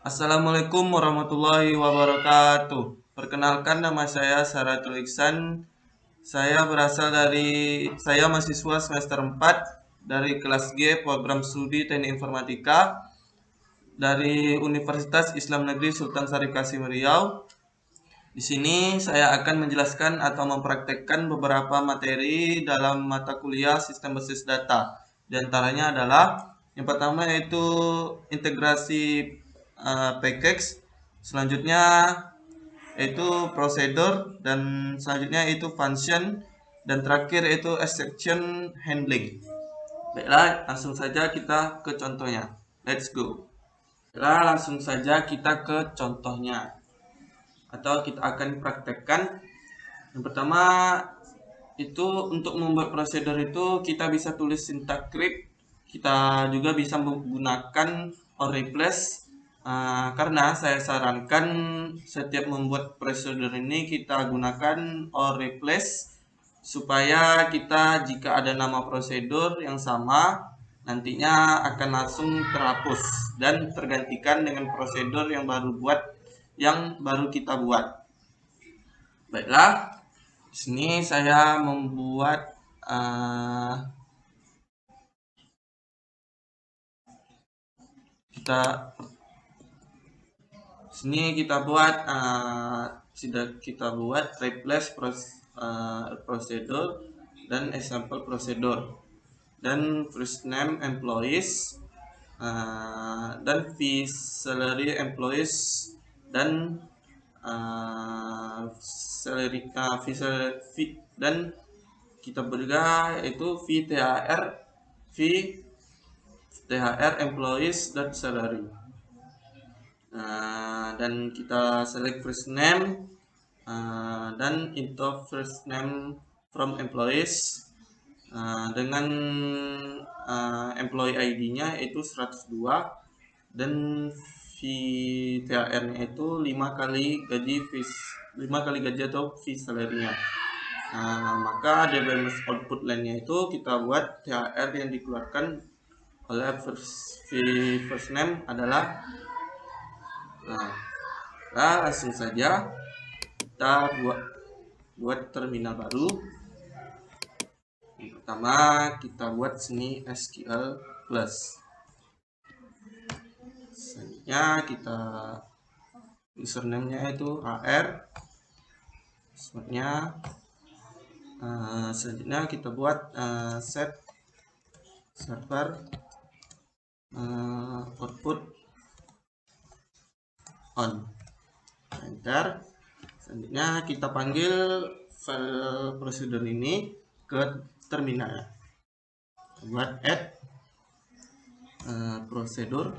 Assalamualaikum warahmatullahi wabarakatuh. Perkenalkan, nama saya Saratul Iksan. Saya mahasiswa semester 4 dari kelas G Program Studi Teknik Informatika dari Universitas Islam Negeri Sultan Syarif Kasim Riau. Di sini saya akan menjelaskan atau mempraktekkan beberapa materi dalam mata kuliah Sistem Berbasis Data. Di antaranya adalah yang pertama yaitu integrasi package, selanjutnya yaitu prosedur, dan selanjutnya yaitu function, dan terakhir yaitu exception handling. Baiklah, langsung saja kita ke contohnya. Let's go. Baiklah, langsung saja kita ke contohnya atau kita akan praktekkan. Yang pertama itu untuk membuat prosedur itu kita bisa tulis syntax script. Kita juga bisa menggunakan or replace. Karena saya sarankan setiap membuat prosedur ini kita gunakan or replace supaya kita jika ada nama prosedur yang sama nantinya akan langsung terhapus dan tergantikan dengan prosedur yang baru kita buat. Baiklah, di sini saya membuat kita buat replace procedure dan example procedure dan first name employees dan fee salary employees dan fee dan kita berikan itu fee THR employees dan salary. Dan kita select first name dan into first name from employees dengan employee ID-nya itu 102 dan fee THR-nya itu 5 kali gaji atau fee salary-nya. Maka DBMS output line-nya itu kita buat THR yang dikeluarkan oleh first name adalah langsung saja kita buat terminal baru. Yang pertama kita buat sini SQL plus. Selanjutnya kita username-nya itu AR. Selanjutnya kita buat set server output on. Enter. Selanjutnya kita panggil file prosedur ini ke terminal. Buat add prosedur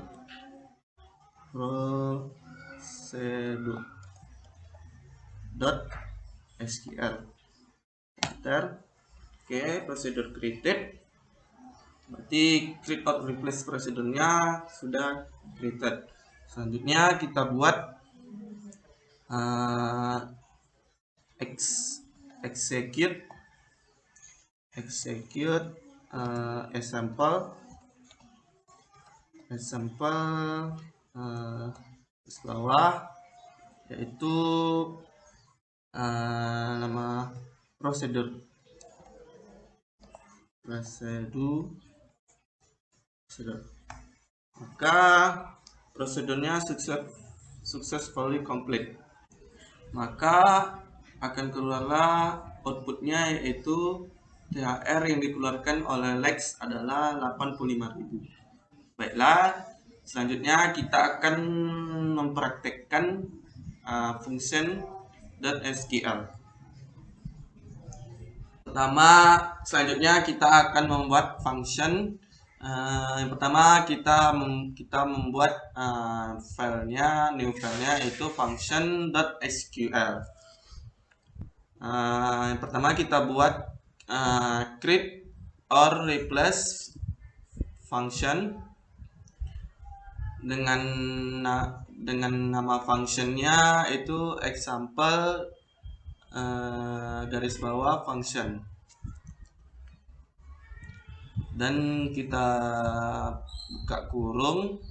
.sql. Enter. Oke, prosedur created. Berarti create or replace prosedurnya sudah created. Selanjutnya kita buat execute example bawah, yaitu nama prosedur. Maka prosedurnya successfully complete. Maka akan keluarlah outputnya, yaitu THR yang dikeluarkan oleh Lex adalah 85.000. Baiklah, selanjutnya kita akan mempraktekkan function.sql. Selanjutnya kita akan membuat function. Yang pertama kita membuat new filenya itu function.sql. Yang pertama kita buat create or replace function dengan nama functionnya itu example garis bawah function, dan kita buka kurung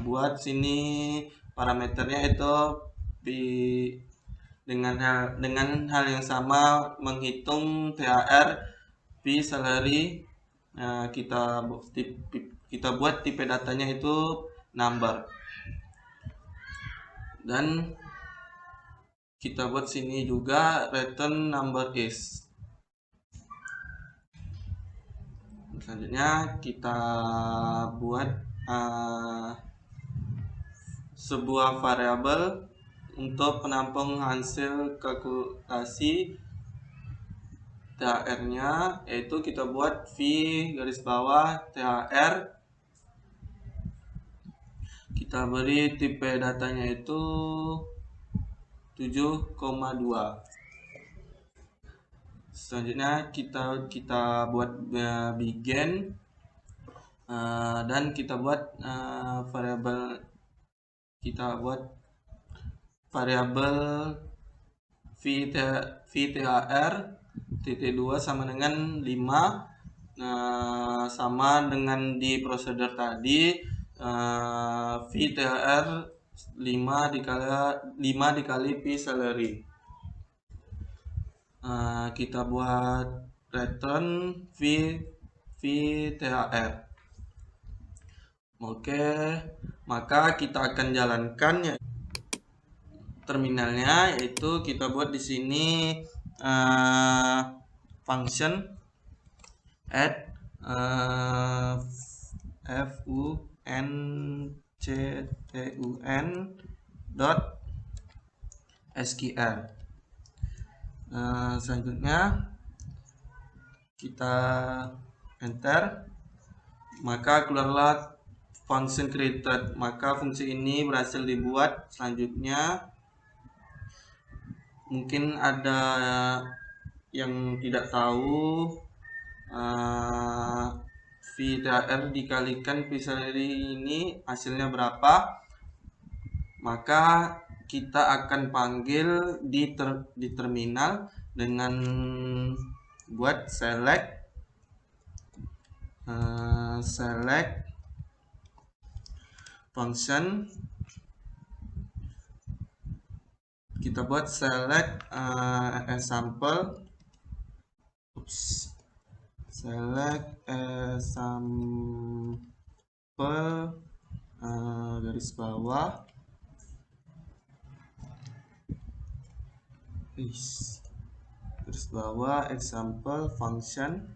buat sini parameternya itu dengan hal yang sama, menghitung THR fee salary. Kita buat tipe datanya itu number, dan kita buat sini juga return number is. Selanjutnya kita buat sebuah variabel untuk penampung hasil kalkulasi THR-nya, yaitu kita buat V garis bawah THR. Kita beri tipe datanya itu 7,2. Selanjutnya kita buat begin, dan kita buat variabel VTHR titik 2 sama dengan 5, sama dengan di prosedur tadi. VTHR 5 dikali P salary. Kita buat return VTHR. Oke, maka kita akan jalankan ya terminalnya, yaitu kita buat di sini function add functun dot sql. Selanjutnya kita enter, maka keluarlah function created. Maka fungsi ini berhasil dibuat. Selanjutnya mungkin ada yang tidak tahu, VTHR dikalikan P salary ini hasilnya berapa. Maka kita akan panggil di terminal dengan buat select function. Kita buat select example garis bawah example function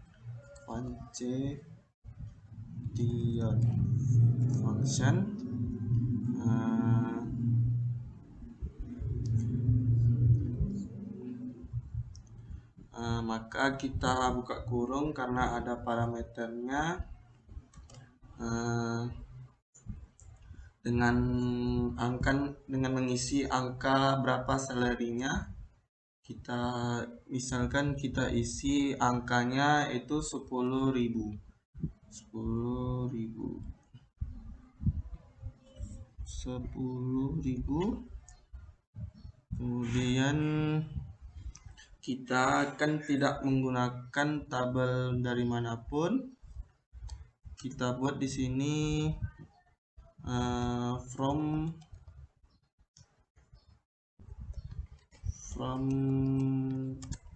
maka kita buka kurung karena ada parameternya. Dengan mengisi angka berapa salary-nya. Misalkan kita isi angkanya itu 10.000. Kemudian kita akan tidak menggunakan tabel dari manapun. Kita buat di sini from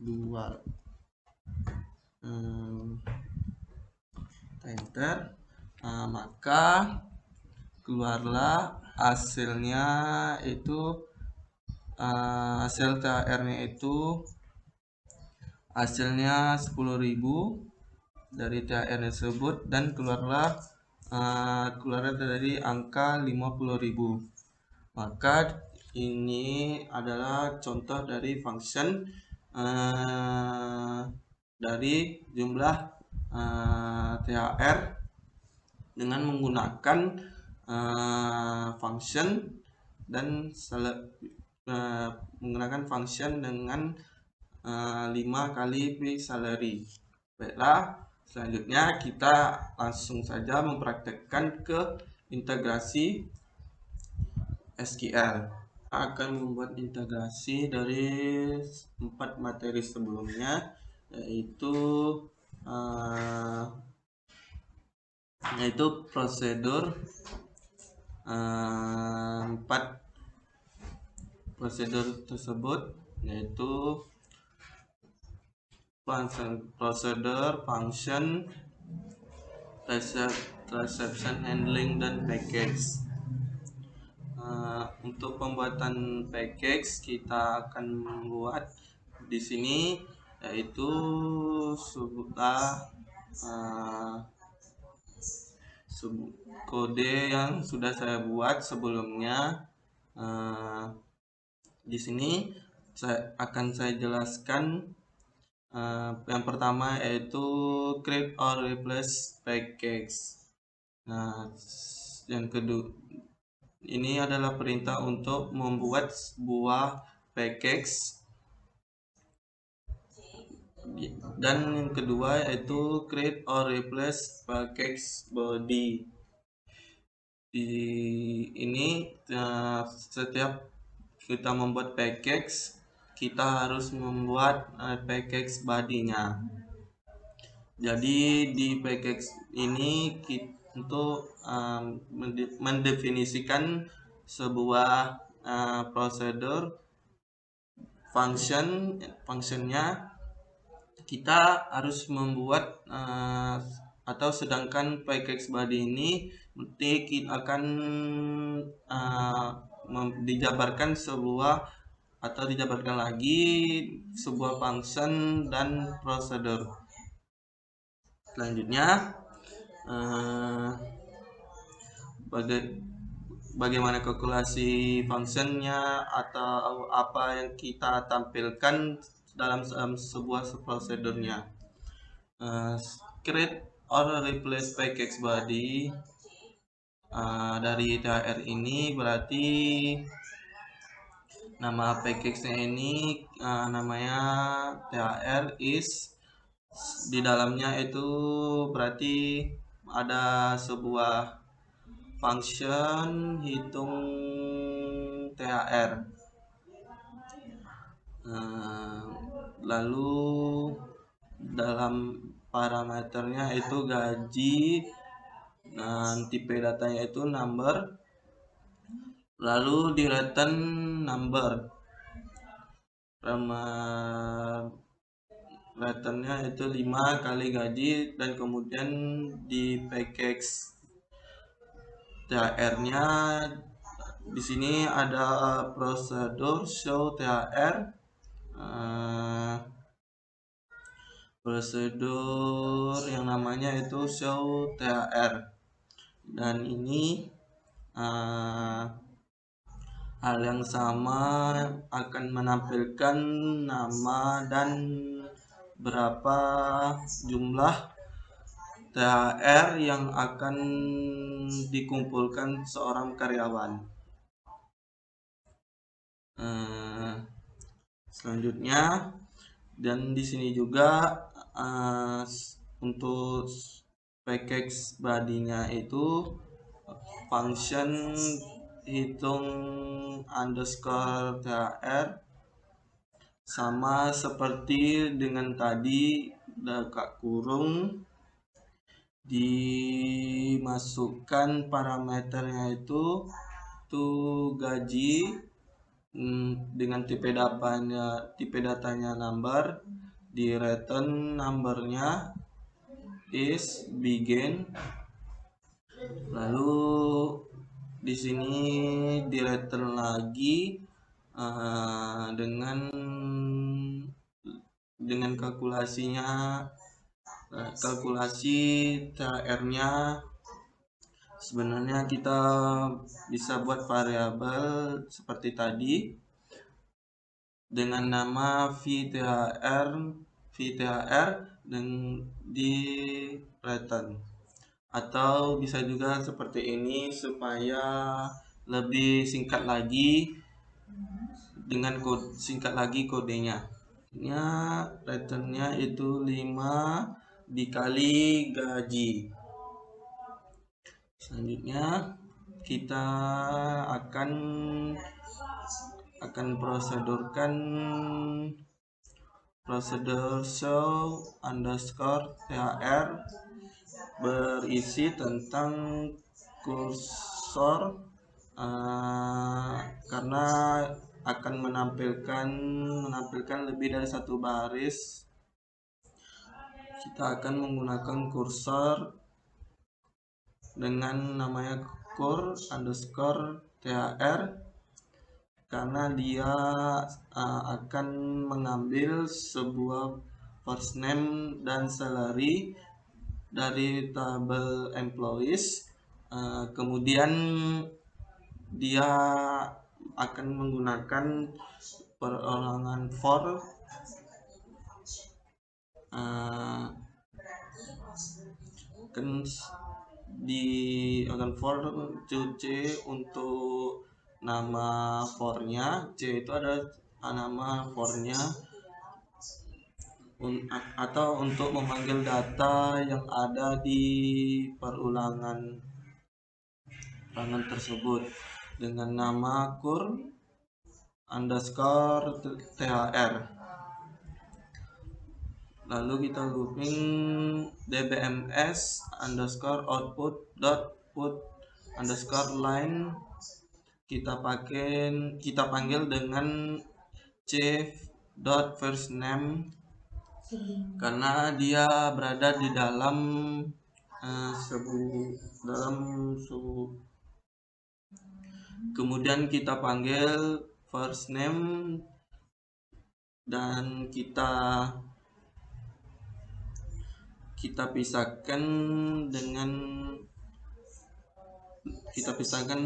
dual. Enter, maka keluarlah hasilnya itu hasil THR-nya itu hasilnya 10.000 dari THR tersebut, dan keluarlah dari angka 50.000. Maka ini adalah contoh dari function dari jumlah THR dengan menggunakan function dan menggunakan function dengan 5 kali P salary. Baiklah, selanjutnya kita langsung saja mempraktekkan ke integrasi SQL. Akan membuat integrasi dari 4 materi sebelumnya, yaitu prosedur, empat prosedur tersebut, yaitu prosedur, function, reception handling, dan package. Untuk pembuatan package kita akan membuat di sini, yaitu sebuah kode yang sudah saya buat sebelumnya. Di sini akan saya jelaskan. Yang pertama yaitu create or replace package. Nah, yang kedua ini adalah perintah untuk membuat sebuah package. Dan yang kedua yaitu create or replace package body. Di ini setiap kita membuat package, kita harus membuat package body-nya. Jadi di package ini untuk mendefinisikan sebuah prosedur, functionnya kita harus membuat atau sedangkan package body ini nanti kita akan dijabarkan sebuah atau dijabarkan lagi sebuah function dan prosedur. Selanjutnya bagaimana kalkulasi functionnya atau apa yang kita tampilkan dalam sebuah prosedurnya. Create or replace package body dari THR ini berarti nama package-nya ini namanya THR is, di dalamnya itu berarti ada sebuah function hitung THR. Lalu dalam parameternya itu gaji, dan tipe datanya itu number, lalu di return number, returnnya itu 5 kali gaji, dan kemudian di package THR-nya di sini ada prosedur show THR, prosedur yang namanya itu show THR, dan ini hal yang sama akan menampilkan nama dan berapa jumlah THR yang akan dikumpulkan seorang karyawan. Selanjutnya, dan di sini juga untuk package body-nya itu function hitung underscore THR sama seperti dengan tadi, dekat kurung, dimasukkan parameternya itu gaji dengan tipe datanya number, di return numbernya is begin, lalu di sini di return lagi dengan kalkulasi THR-nya. Sebenarnya kita bisa buat variabel seperti tadi dengan nama VTHR dan di return, atau bisa juga seperti ini supaya lebih singkat lagi dengan singkat lagi kodenya. Returnnya itu 5 dikali gaji. Selanjutnya kita akan prosedurkan prosedur show underscore THR berisi tentang kursor karena akan menampilkan lebih dari satu baris. Kita akan menggunakan kursor dengan namanya kur_thr karena dia akan mengambil sebuah first name dan salary dari tabel employees. Kemudian dia akan menggunakan perorangan for di organ for C untuk nama for-nya, C itu ada nama for-nya, atau untuk memanggil data yang ada di perulangan tersebut dengan nama kur_thr. Lalu kita looping dbms_output.put_line, kita panggil dengan c.firstName karena dia berada di dalam kemudian kita panggil first name dan kita pisahkan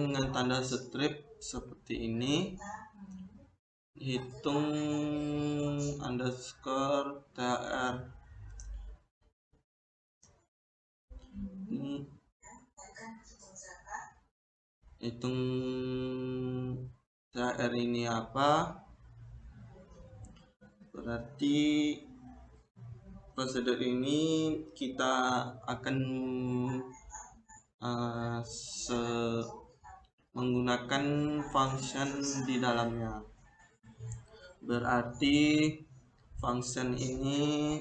dengan tanda strip seperti ini, hitung _thr. Ini hitung thr ini apa? Berarti prosedur ini kita akan menggunakan function di dalamnya. Berarti function ini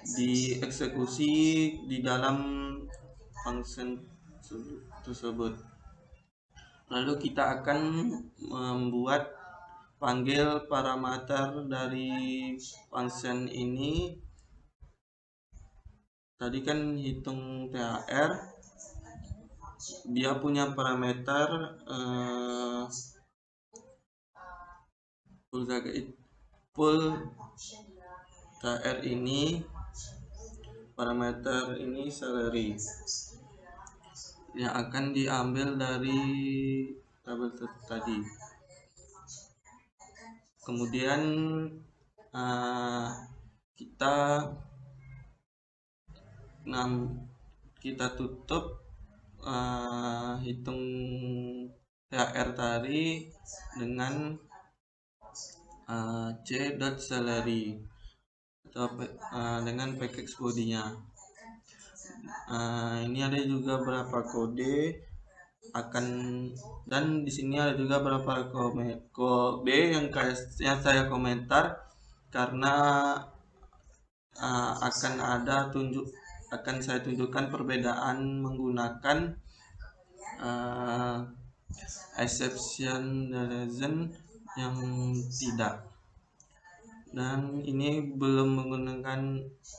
dieksekusi di dalam function tersebut. Lalu kita akan membuat panggil parameter dari function ini. Tadi kan hitung thr, dia punya parameter full thr ini, parameter ini salary yang akan diambil dari tabel tadi. Kemudian kita tutup hitung thr tadi dengan c.salary atau dengan package body-nya. Ini ada juga beberapa kode dan di sini ada juga beberapa kode yang saya komentar karena akan saya tunjukkan perbedaan menggunakan exception dan reason yang tidak, dan ini belum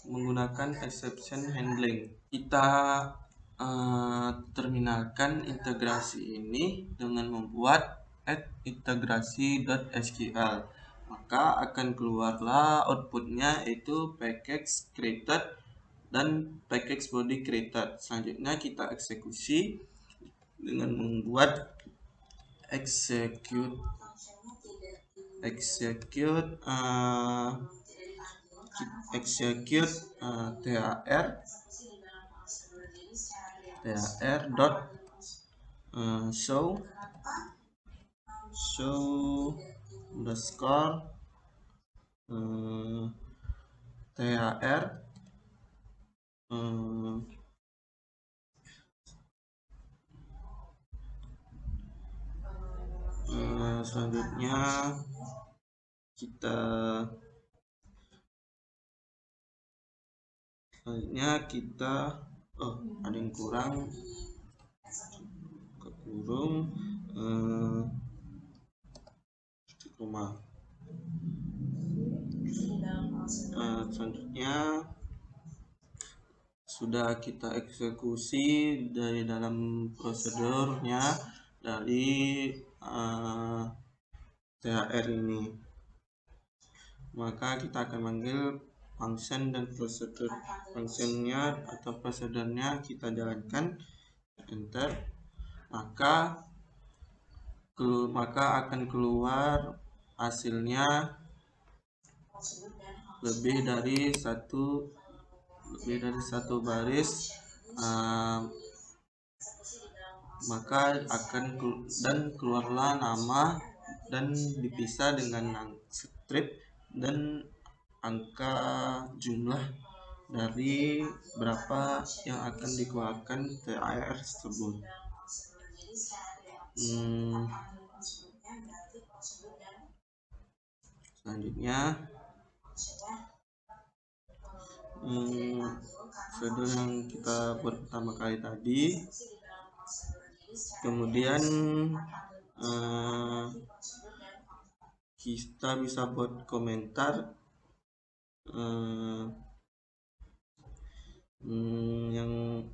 menggunakan exception handling. Kita terminalkan integrasi ini dengan membuat add integrasi.sql, maka akan keluarlah outputnya itu package created dan package body created. Selanjutnya kita eksekusi dengan membuat execute thr dot show underscore thr selanjutnya kita oh ada yang kurang, kekurung rumah. Selanjutnya sudah kita eksekusi dari dalam prosedurnya dari THR ini, maka kita akan manggil function dan prosedur. Functionnya atau prosedurnya kita jalankan, enter, maka akan keluar hasilnya lebih dari satu baris, maka akan dan keluarlah nama dan dipisah dengan strip dan angka jumlah dari berapa yang akan dikeluarkan THR tersebut. Selanjutnya prosedur yang kita buat pertama kali tadi, kemudian kita bisa buat komentar yang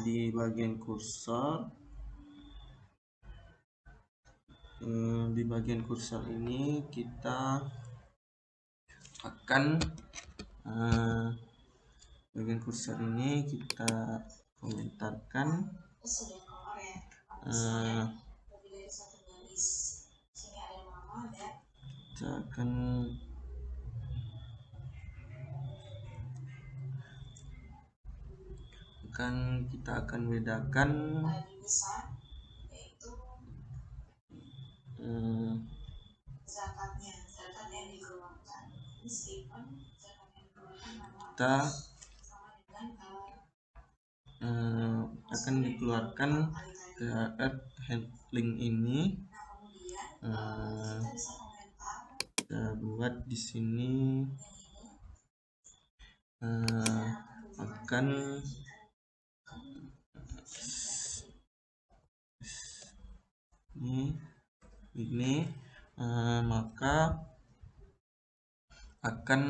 di bagian kursor. Di bagian kursor ini kita akan komentarkan kita akan bedakan kita akan dikeluarkan THR handling ini. Kita buat di sini akan ini maka akan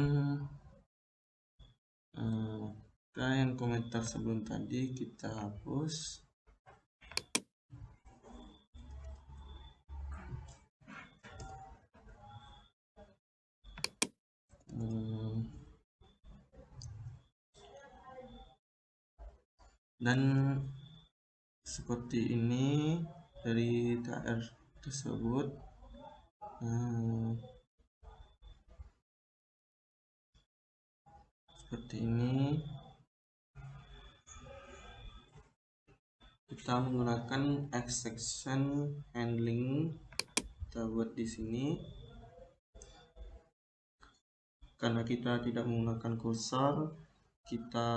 yang komentar sebelum tadi kita hapus. Dan seperti ini dari THR tersebut. Seperti ini kita menggunakan exception handling. Kita buat di sini karena kita tidak menggunakan kursor, kita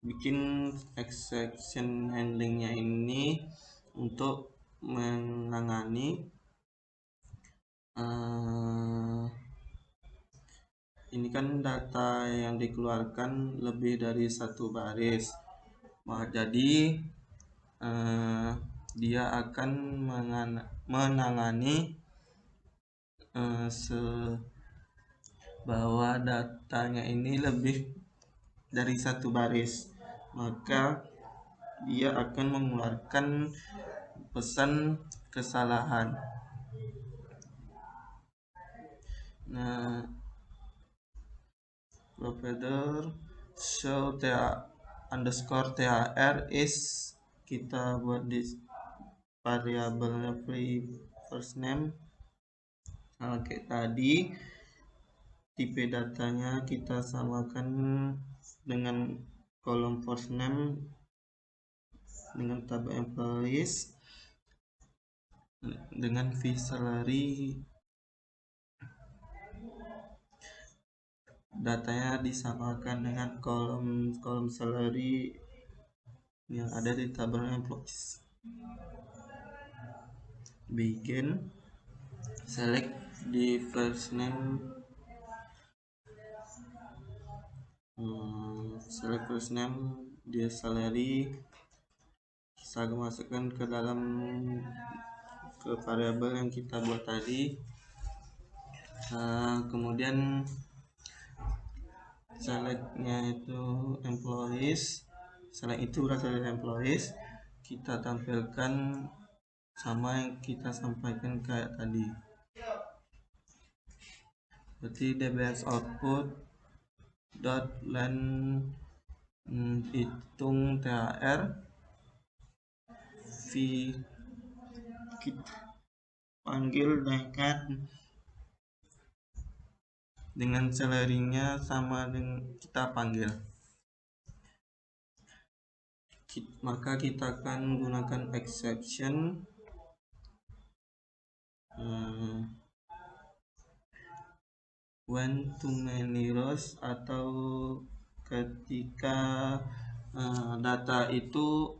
bikin exception handlingnya ini untuk menangani ini kan data yang dikeluarkan lebih dari satu baris, jadi dia akan menangani bahwa datanya ini lebih dari satu baris, maka dia akan mengeluarkan pesan kesalahan. Provider show _thr is, kita buat di variabelnya free first name. Oke, tadi tipe datanya kita samakan dengan kolom first name dengan tab employees dengan fee salary. Datanya disamakan dengan kolom salary yang ada di tabel employees. Begin select di first name, select first name, dia salary, saya masukkan ke dalam ke variabel yang kita buat tadi. Kemudian selectnya itu employees, select itu berasal dari employees, kita tampilkan sama yang kita sampaikan kayak tadi. Berarti dbs output dot len hitung THR v kita panggil dengan salary-nya sama dengan kita panggil. Maka kita akan gunakan exception when too many rows, atau ketika data itu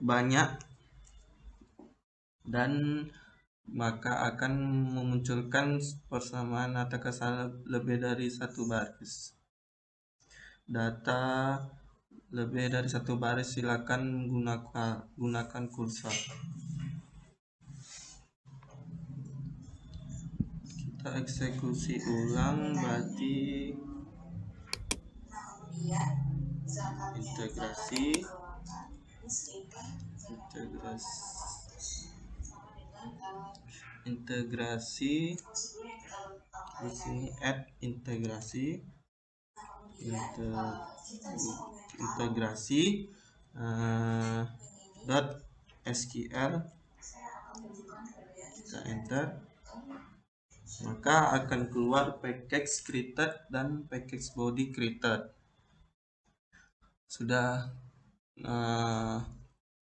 banyak dan maka akan memunculkan persamaan atau kesalahan lebih dari satu baris. Data lebih dari satu baris silakan gunakan kursor. Kita eksekusi ulang, berarti integrasi di sini add integrasi dot SQL, kita enter, maka akan keluar package created dan package body created. Sudah,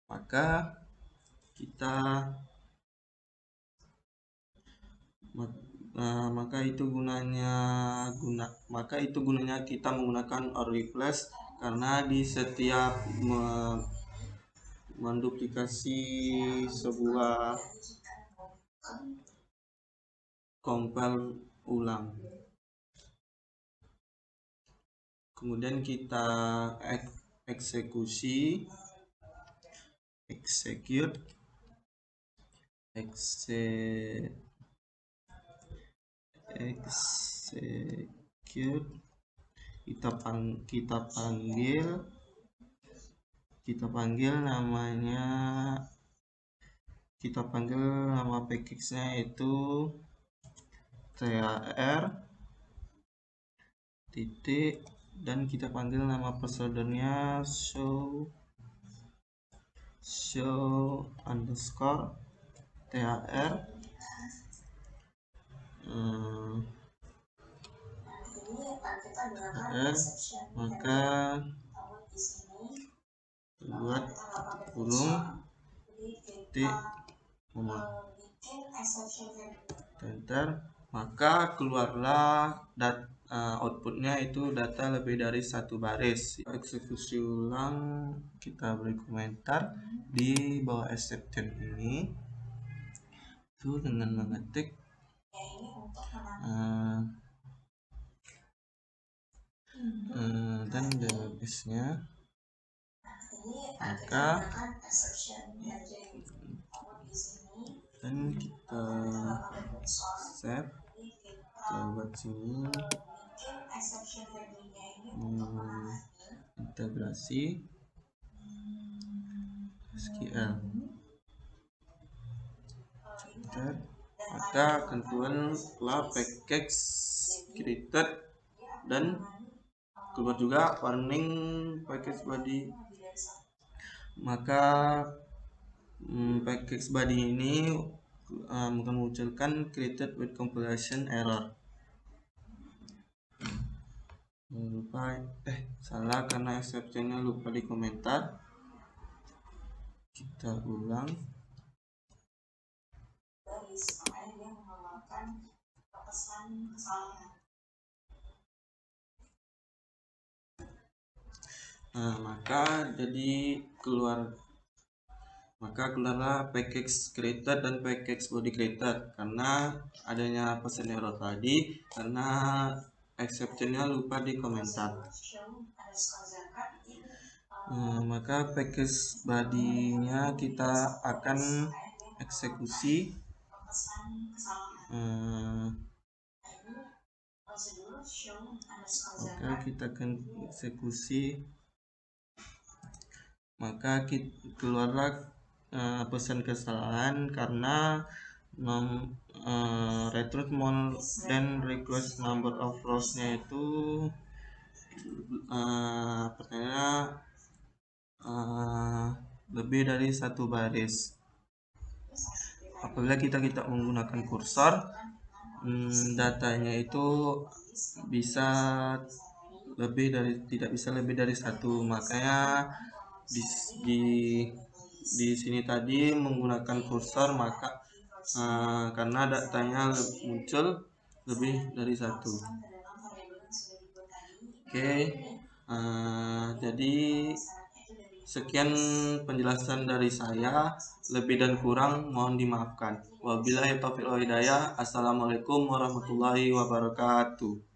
maka kita maka itu gunanya kita menggunakan or replace, karena di setiap menduplikasi sebuah compile ulang. Kemudian kita execute, kita panggil nama package-nya itu THR titik, dan kita panggil nama prosedur-nya show underscore THR. Maka buat kurung titik koma enter, maka keluarlah outputnya itu data lebih dari satu baris. Eksekusi ulang, kita beri komentar di bawah exception ini itu dengan mengetik dan database-nya, maka dan kita save, kita buat sini integrasi SQL, maka akan keluar package created dan keluar juga warning package body. Maka package body ini memunculkan created with compilation error. Salah karena exceptionnya lupa di komentar. Kita ulang. Maka jadi keluar maka keluarlah package created dan package body created. Karena adanya pesan error tadi, karena exceptionnya lupa di komentar. Maka package body-nya kita akan eksekusi. Maka kita akan eksekusi, maka keluarlah pesan kesalahan karena return more than request number of rows nya itu pertanyaannya lebih dari satu baris. Apabila kita menggunakan kursor, datanya itu bisa tidak bisa lebih dari satu. Makanya di sini tadi menggunakan kursor, maka karena datanya muncul lebih dari satu. Oke, jadi sekian penjelasan dari saya, lebih dan kurang mohon dimaafkan. Wabillahi taufiq wal hidayah. Assalamualaikum warahmatullahi wabarakatuh.